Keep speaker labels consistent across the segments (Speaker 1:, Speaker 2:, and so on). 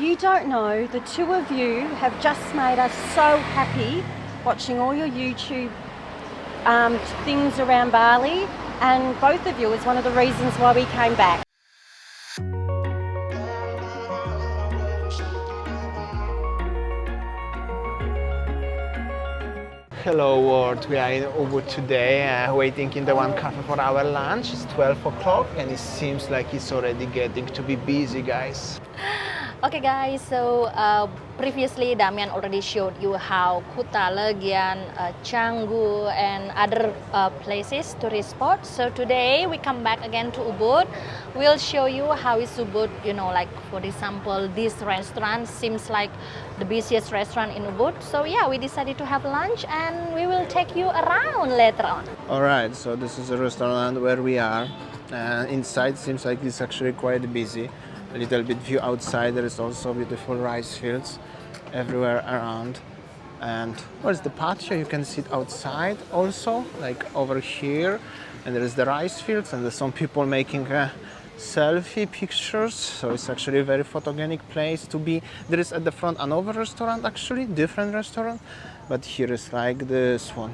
Speaker 1: You don't know, the two of you have just made us so happy watching all your YouTube things around Bali, and both of you is one of the reasons why we came back.
Speaker 2: Hello world, we are in Ubud today, waiting in the one cafe for our lunch. It's 12 o'clock and it seems like it's already getting to be busy, guys.
Speaker 3: Okay guys, so previously Damian already showed you how Kuta, Legian, Canggu and other places, tourist spots. So today we come back again to Ubud. We'll show you how is Ubud, you know, like for example, this restaurant seems like the busiest restaurant in Ubud. So yeah, we decided to have lunch and we will take you around later on.
Speaker 2: Alright, so this is a restaurant where we are. Inside seems like it's actually quite busy. A little bit view outside, there is also beautiful rice fields everywhere around. And where's the patio? You can sit outside also, like over here. And there is the rice fields and there's some people making selfie pictures. So it's actually a very photogenic place to be. There is at the front another restaurant, actually, different restaurant. But here is like this one.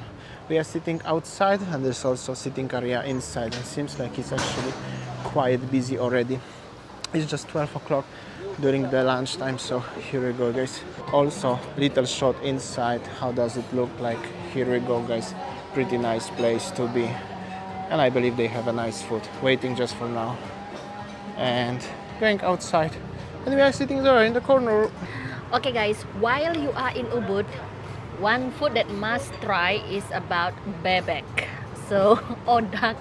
Speaker 2: We are sitting outside and there's also sitting area inside. It seems like it's actually quite busy already. It's just 12 o'clock during the lunchtime, so here we go, guys. Also, little shot inside. How does it look like? Here we go, guys. Pretty nice place to be. And I believe they have a nice food. Waiting just for now. And going outside. And we are sitting there in the corner.
Speaker 3: Okay guys, while you are in Ubud, one food that must try is about bebek. So, or duck.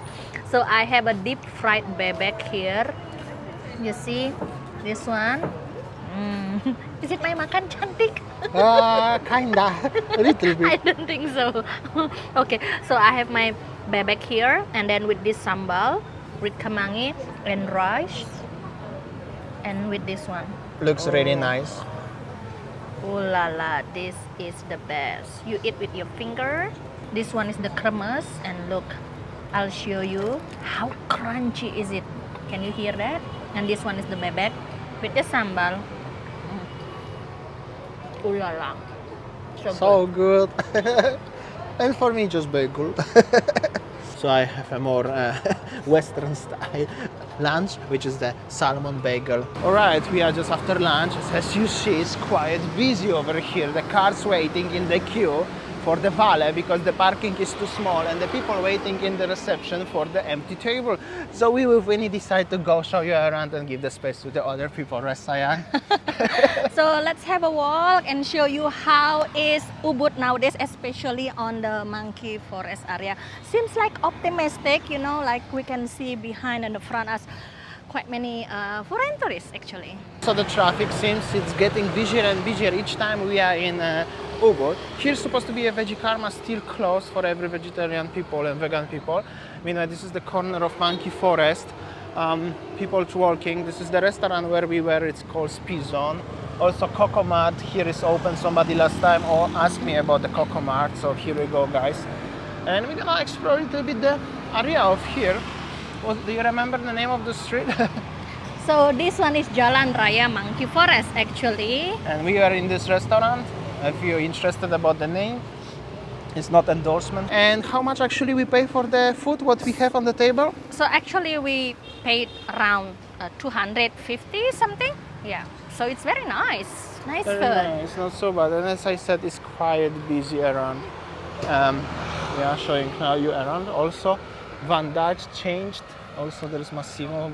Speaker 3: So I have a deep fried bebek here. You see this one? Is it my makan cantik?
Speaker 2: Kinda, a little bit.
Speaker 3: I don't think so. Okay, so I have my bebek here, and then with this sambal, with kemangi and rice, and with this one.
Speaker 2: Looks really nice.
Speaker 3: Oh la la, this is the best. You eat with your finger. This one is the kremes, and look, I'll show you how crunchy is it. Can you hear that? And this one is the bebek with the sambal. Ooh la la.
Speaker 2: So good. And for me, just bagel. So I have a more Western style lunch, which is the salmon bagel. Alright, we are just after lunch. As you see, it's quite busy over here. The cars waiting in the queue for the valet because the parking is too small and the people waiting in the reception for the empty table. So we will really decide to go show you around and give the space to the other people, right, Saya?
Speaker 3: So let's have a walk and show you how is Ubud nowadays, especially on the monkey forest area. Seems like optimistic, you know, like we can see behind and the front us quite many foreign tourists actually.
Speaker 2: So the traffic seems it's getting busier and busier each time we are in Ubud. Here's supposed to be a veggie karma, still closed for every vegetarian people and vegan people. Meanwhile, this is the corner of monkey forest. People walking. This is the restaurant where we were. It's called Speed Zone. Also Coco Mart here is open. Somebody last time asked me about the Coco Mart. So here we go, guys. And we're gonna explore a little bit the area of here. Do you remember the name of the street?
Speaker 3: So this one is Jalan Raya Monkey Forest actually.
Speaker 2: And we are in this restaurant. If you're interested about the name, it's not endorsement. And how much actually we pay for the food, what we have on the table?
Speaker 3: So actually we paid around 250 something. Yeah, so it's very nice. Nice
Speaker 2: Very
Speaker 3: food.
Speaker 2: nice, it's not so bad. And as I said, it's quite busy around. Yeah, showing now you around. Also, Van Dijk changed. Also, there is Massimo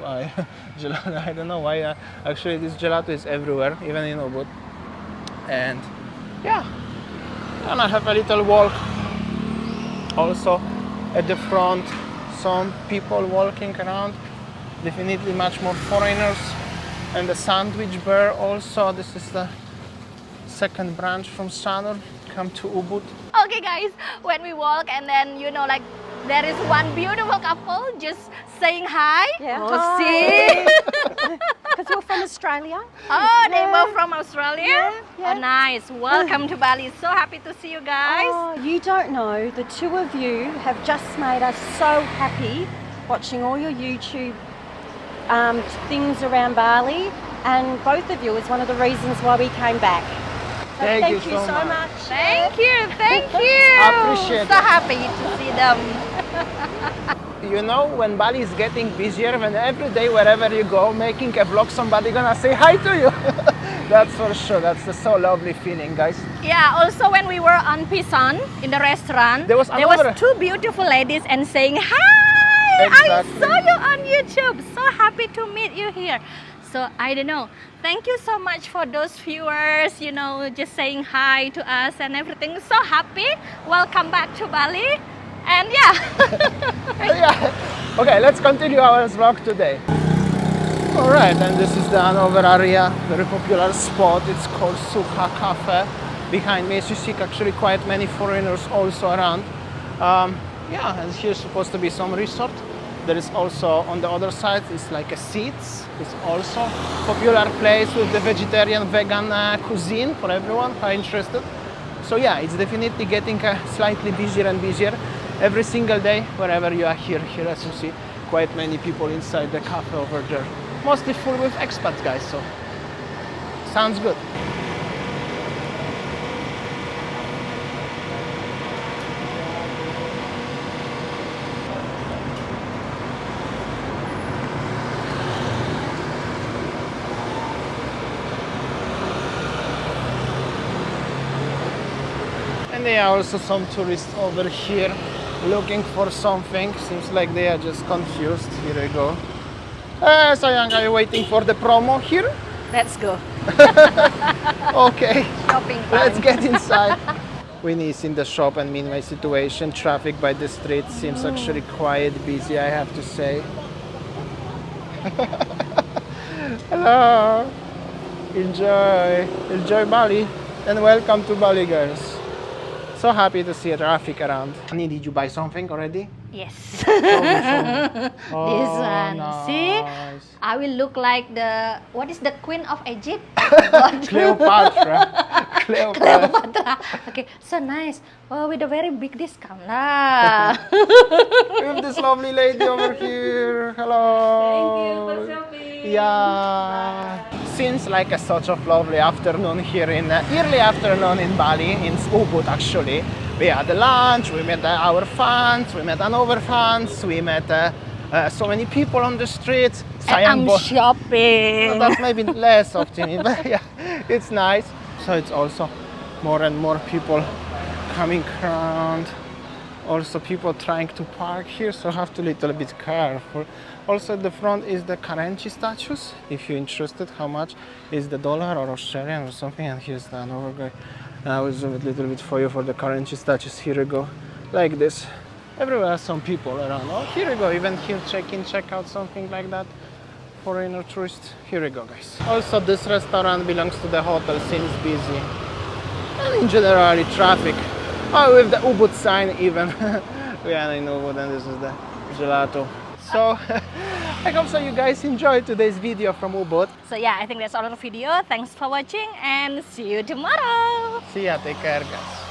Speaker 2: gelato. I don't know why. Actually, this gelato is everywhere, even in Ubud. And yeah, and I have a little walk. Also, at the front, some people walking around. Definitely much more foreigners. And the sandwich bar also. This is the second branch from Sanur. Come to Ubud.
Speaker 3: Okay guys, when we walk and then you know like there is one beautiful couple just saying hi.
Speaker 1: Yeah.
Speaker 3: Oh,
Speaker 1: Hi.
Speaker 3: see?
Speaker 1: Because we're from Australia.
Speaker 3: Oh, they
Speaker 1: Yeah.
Speaker 3: both from Australia?
Speaker 1: Yeah, yeah.
Speaker 3: Oh, nice. Welcome to Bali. So happy to see you guys.
Speaker 1: Oh, you don't know, the two of you have just made us so happy watching all your YouTube things around Bali, and both of you is one of the reasons why we came back. So
Speaker 2: Thank you
Speaker 1: so
Speaker 2: so
Speaker 1: much.
Speaker 3: Thank you, thank you.
Speaker 2: I appreciate
Speaker 3: So
Speaker 2: it.
Speaker 3: happy to see them.
Speaker 2: You know, when Bali is getting busier, when every day wherever you go, making a vlog, somebody gonna say hi to you. That's for sure. That's a so lovely feeling, guys.
Speaker 3: Yeah, also when we were on Pisan in the restaurant,
Speaker 2: There was another-
Speaker 3: two beautiful ladies and saying, hi,
Speaker 2: Exactly.
Speaker 3: I saw you on YouTube. So happy to meet you here. So I don't know. Thank you so much for those viewers, you know, just saying hi to us and everything. So happy. Welcome back to Bali. And yeah.
Speaker 2: Yeah. Okay, let's continue our vlog today. All right, and this is the another area, very popular spot. It's called Suha Cafe. Behind me, as you see, actually quite many foreigners also around. Yeah, and here's supposed to be some resort. There is also on the other side, it's like a seats. It's also popular place with the vegetarian, vegan cuisine for everyone who are interested. So yeah, it's definitely getting slightly busier and busier every single day wherever you are here. Here, as you see, quite many people inside the cafe over there. Mostly full with expats, guys, so sounds good. And there are also some tourists over here looking for something. Seems like they are just confused. Here we go. Sayang, are you waiting for the promo here?
Speaker 3: Let's go.
Speaker 2: Okay,
Speaker 3: Shopping
Speaker 2: let's
Speaker 3: time.
Speaker 2: get inside. Winnie is in the shop, and meanwhile situation, traffic by the street seems actually quite busy, I have to say. Hello. Enjoy Bali, and welcome to Bali, guys. So happy to see traffic around. Annie, did you buy something already?
Speaker 3: Yes.
Speaker 2: Show me.
Speaker 3: This
Speaker 2: Oh,
Speaker 3: one. See?
Speaker 2: nice.
Speaker 3: I will look like the, what is the Queen of Egypt?
Speaker 2: Cleopatra. Cleopatra.
Speaker 3: Cleopatra. Okay, so nice. Oh, with a very big discount lah.
Speaker 2: We have this lovely lady over here. Hello.
Speaker 3: Thank you for shopping.
Speaker 2: Yeah. Seems like a such a lovely afternoon here in early afternoon in Bali, in Ubud actually. We had lunch, we met our fans, we met another fans, we met so many people on the streets.
Speaker 3: And I'm shopping.
Speaker 2: That's maybe less often, but yeah, it's nice. So it's also more and more people coming around. Also people trying to park here, so have to little bit careful. Also at the front is the currency statues. If you're interested, how much is the dollar or Australian or something. And here's the another guy. I will zoom it a little bit for you for the currency statues. Here we go, like this. Everywhere some people around. Oh, here we go. Even here, check in, check out, something like that. Foreigner tourists. Here we go, guys. Also, this restaurant belongs to the hotel. Seems busy. And in general, traffic. Oh, with the Ubud sign even. We are in Ubud, and this is the gelato. So, I hope so you guys enjoyed today's video from Ubud.
Speaker 3: So yeah, I think that's all of the video. Thanks for watching and see you tomorrow.
Speaker 2: See ya, take care, guys.